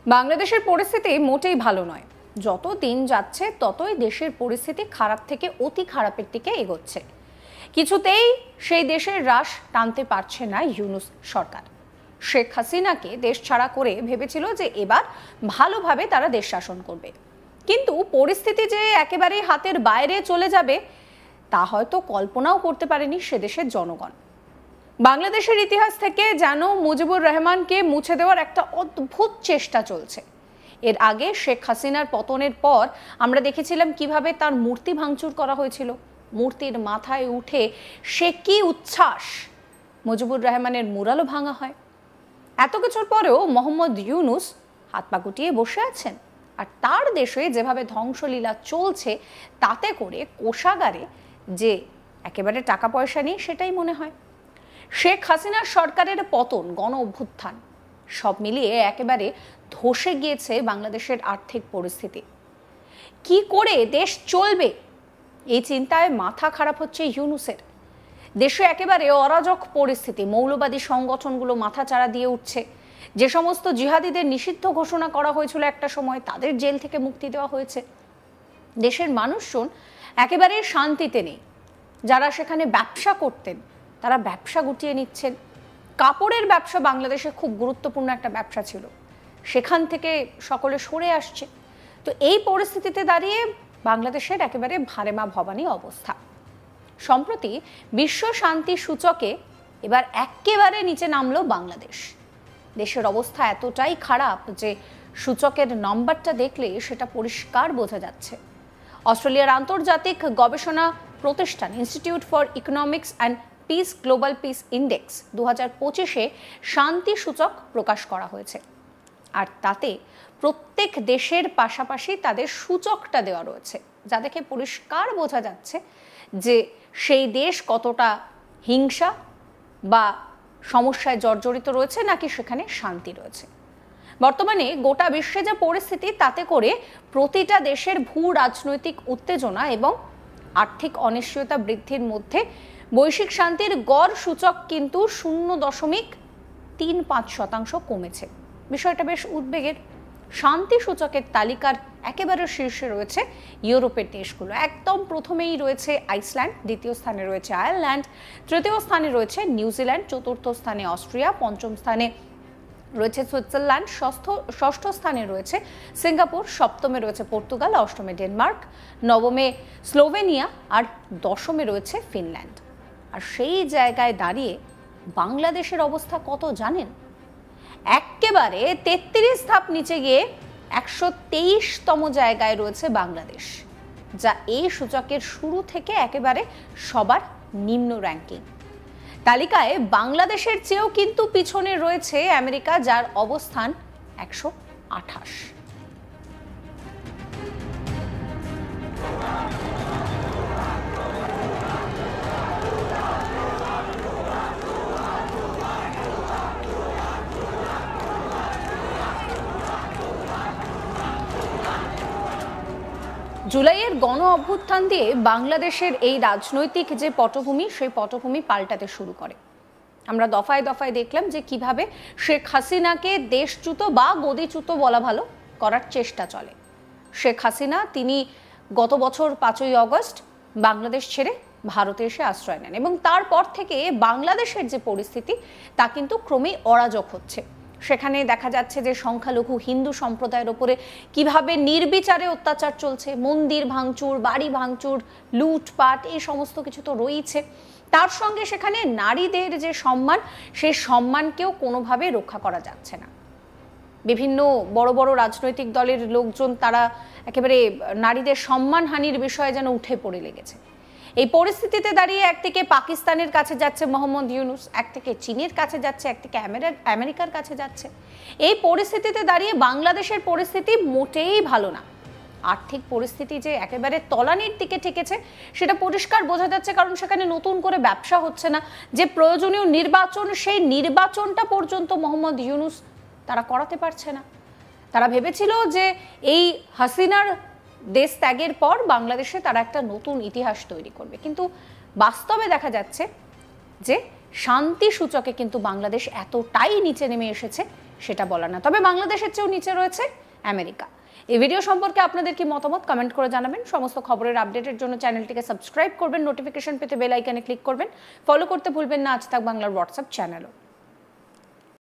বাংলাদেশের পরিস্থিতি মোটেই ভালো নয়। যত দিন যাচ্ছে ততই দেশের পরিস্থিতি খারাপ থেকে অতি খারাপের দিকে এগোচ্ছে। কিছুতেই সেই দেশের রাশ টানতে পারছে না ইউনূস সরকার। শেখ হাসিনাকে দেশ ছাড়া করে ভেবেছিল যে এবার ভালোভাবে তারা দেশ শাসন করবে, কিন্তু পরিস্থিতি যে একেবারেই হাতের বাইরে চলে যাবে তা হয়তো কল্পনাও করতে পারেনি সে দেশের জনগণ। বাংলাদেশের ইতিহাস থেকে যেন মুজিবুর রহমানকে মুছে দেওয়ার একটা অদ্ভুত চেষ্টা চলছে। এর আগে শেখ হাসিনার পতনের পর আমরা দেখেছিলাম কিভাবে তার মূর্তি ভাঙচুর করা হয়েছিল। মূর্তির মাথায় উঠে সে কি উচ্ছ্বাস, মুজিবুর রহমানের মুরালও ভাঙা হয়। এত কিছুর পরেও মোহাম্মদ ইউনূস হাত পা গুটিয়ে বসে আছেন, আর তার দেশে যেভাবে ধ্বংসলীলা চলছে তাতে করে কোষাগারে যে একেবারে টাকা পয়সা নেই সেটাই মনে হয়। শেখ হাসিনার সরকারের পতন, গণ অভ্যুত্থান সব মিলিয়ে একেবারে ধসে গিয়েছে বাংলাদেশের আর্থিক পরিস্থিতি। কি করে দেশ চলবে এই চিন্তায় মাথা খারাপ হচ্ছে ইউনূসের। দেশে একেবারে অরাজক পরিস্থিতি, মৌলবাদী সংগঠনগুলো মাথাচাড়া দিয়ে উঠছে। যে সমস্ত জিহাদিদের নিষিদ্ধ ঘোষণা করা হয়েছিল একটা সময়, তাদের জেল থেকে মুক্তি দেওয়া হয়েছে। দেশের মানুষজন একেবারে শান্তিতে নেই। যারা সেখানে ব্যবসা করতেন তারা ব্যবসা গুটিয়ে নিচ্ছেন। কাপড়ের ব্যবসা বাংলাদেশে খুব গুরুত্বপূর্ণ একটা ব্যবসা ছিল, সেখান থেকে সকলে সরে আসছে। তো এই পরিস্থিতিতে দাঁড়িয়ে বাংলাদেশের একেবারে ভারেমা ভবানী অবস্থা। সম্প্রতি বিশ্ব শান্তি সূচকে এবার একেবারে নিচে নামলো বাংলাদেশ। দেশের অবস্থা এতটাই খারাপ যে সূচকের নম্বরটা দেখলে সেটা পরিষ্কার বোঝা যাচ্ছে। অস্ট্রেলিয়ার আন্তর্জাতিক গবেষণা প্রতিষ্ঠান institute for economics and peace global peace index 2025-এ শান্তি সূচক প্রকাশ করা হয়েছে, আর তাতে প্রত্যেক দেশের পাশাপাশি তাদের সূচকটা দেওয়া রয়েছে, যা দেখে পরিষ্কার বোঝা যাচ্ছে যে সেই দেশ কতটা হিংসা বা সমস্যায় জর্জরিত রয়েছে নাকি সেখানে শান্তি রয়েছে। বর্তমানে গোটা বিশ্বে যে পরিস্থিতি তাতে করে প্রতিটা দেশের ভূ রাজনৈতিক উত্তেজনা এবং আর্থিক অনিশ্চয়তা বৃদ্ধির মধ্যে বৈশ্বিক শান্তির গড় সূচক কিন্তু 0.35% কমেছে। বিষয়টা বেশ উদ্বেগের। শান্তি সূচকের তালিকার একেবারে শীর্ষে রয়েছে ইউরোপের দেশগুলো। একদম প্রথমেই রয়েছে আইসল্যান্ড, দ্বিতীয় স্থানে রয়েছে আয়ারল্যান্ড, তৃতীয় স্থানে রয়েছে নিউজিল্যান্ড, চতুর্থ স্থানে অস্ট্রিয়া, পঞ্চম স্থানে রয়েছে সুইজারল্যান্ড, ষষ্ঠ স্থানে রয়েছে সিঙ্গাপুর, সপ্তমে রয়েছে পর্তুগাল, অষ্টমে ডেনমার্ক, নবমে স্লোভেনিয়া আর দশমে রয়েছে ফিনল্যান্ড। আর সেই জায়গায় দাঁড়িয়ে বাংলাদেশের অবস্থা কত জানেন? একেবারে 33 ধাপ নিচে গিয়ে 123তম জায়গায় রয়েছে বাংলাদেশ, যা এই সূচকের শুরু থেকে একেবারে সবার নিম্ন র্যাঙ্কিং। তালিকায় বাংলাদেশের চেয়েও কিন্তু পিছনে রয়েছে আমেরিকা, যার অবস্থান 128। জুলাইয়ের গণ অভ্যুত্থান দিয়ে বাংলাদেশের এই রাজনৈতিক যে পটভূমি, সেই পটভূমি পাল্টাতে শুরু করে। আমরা দফায় দফায় দেখলাম যে কিভাবে শেখ হাসিনাকে দেশচ্যুত বা গদিচ্যুত বলা ভালো করার চেষ্টা চলে। শেখ হাসিনা তিনি গত বছর 5ই অগস্ট বাংলাদেশ ছেড়ে ভারতে এসে আশ্রয় নেন, এবং তারপর থেকে বাংলাদেশের যে পরিস্থিতি তা কিন্তু ক্রমেই অরাজক হচ্ছে। সেখানে দেখা যাচ্ছে যে সংখ্যালঘু হিন্দু সম্প্রদায়ের ওপরে কিভাবে নির্বিচারে অত্যাচার চলছে, মন্দির ভাঙচুর, বাড়ি ভাঙচুর, লুটপাট, এই সমস্ত কিছু তো রয়েছে। তার সঙ্গে সেখানে নারীদের যে সম্মান, সেই সম্মানকেও কোনোভাবে রক্ষা করা যাচ্ছে না। বিভিন্ন বড় বড় রাজনৈতিক দলের লোকজন তারা একেবারে নারীদের সম্মানহানির বিষয়ে যেন উঠে পড়ে লেগেছে। এই পরিস্থিতিতে দাঁড়িয়ে একদিকে পাকিস্তানের কাছে যাচ্ছে মোহাম্মদ ইউনূস, একদিকে চীনের কাছে যাচ্ছে, একদিকে আমেরিকার কাছে যাচ্ছে। এই পরিস্থিতিতে দাঁড়িয়ে বাংলাদেশের পরিস্থিতি মোটেই ভালো না। আর্থিক পরিস্থিতি যে একেবারে তলানির দিকে ঠেকেছে সেটা পরিষ্কার বোঝা যাচ্ছে, কারণ সেখানে নতুন করে ব্যবসা হচ্ছে না। যে প্রয়োজনীয় নির্বাচন, সেই নির্বাচনটা পর্যন্ত মোহাম্মদ ইউনূস তারা করাতে পারছে না। তারা ভেবেছিল যে এই হাসিনার দেশ ত্যাগের পর বাংলাদেশে তারা একটা নতুন ইতিহাস তৈরি করবে, কিন্তু বাস্তবে দেখা যাচ্ছে যে শান্তি সূচকে কিন্তু বাংলাদেশ এতটাই নিচে নেমে এসেছে সেটা বলা না। তবে বাংলাদেশের চেয়েও নিচে রয়েছে আমেরিকা। এই ভিডিও সম্পর্কে আপনাদের কি মতামত কমেন্ট করে জানাবেন। সমস্ত খবরের আপডেটের জন্য চ্যানেলটিকে সাবস্ক্রাইব করবেন, নোটিফিকেশন পেতে বেল আইকনে ক্লিক করবেন, ফলো করতে ভুলবেন না আজ তাক বাংলার হোয়াটসঅ্যাপ চ্যানেলও।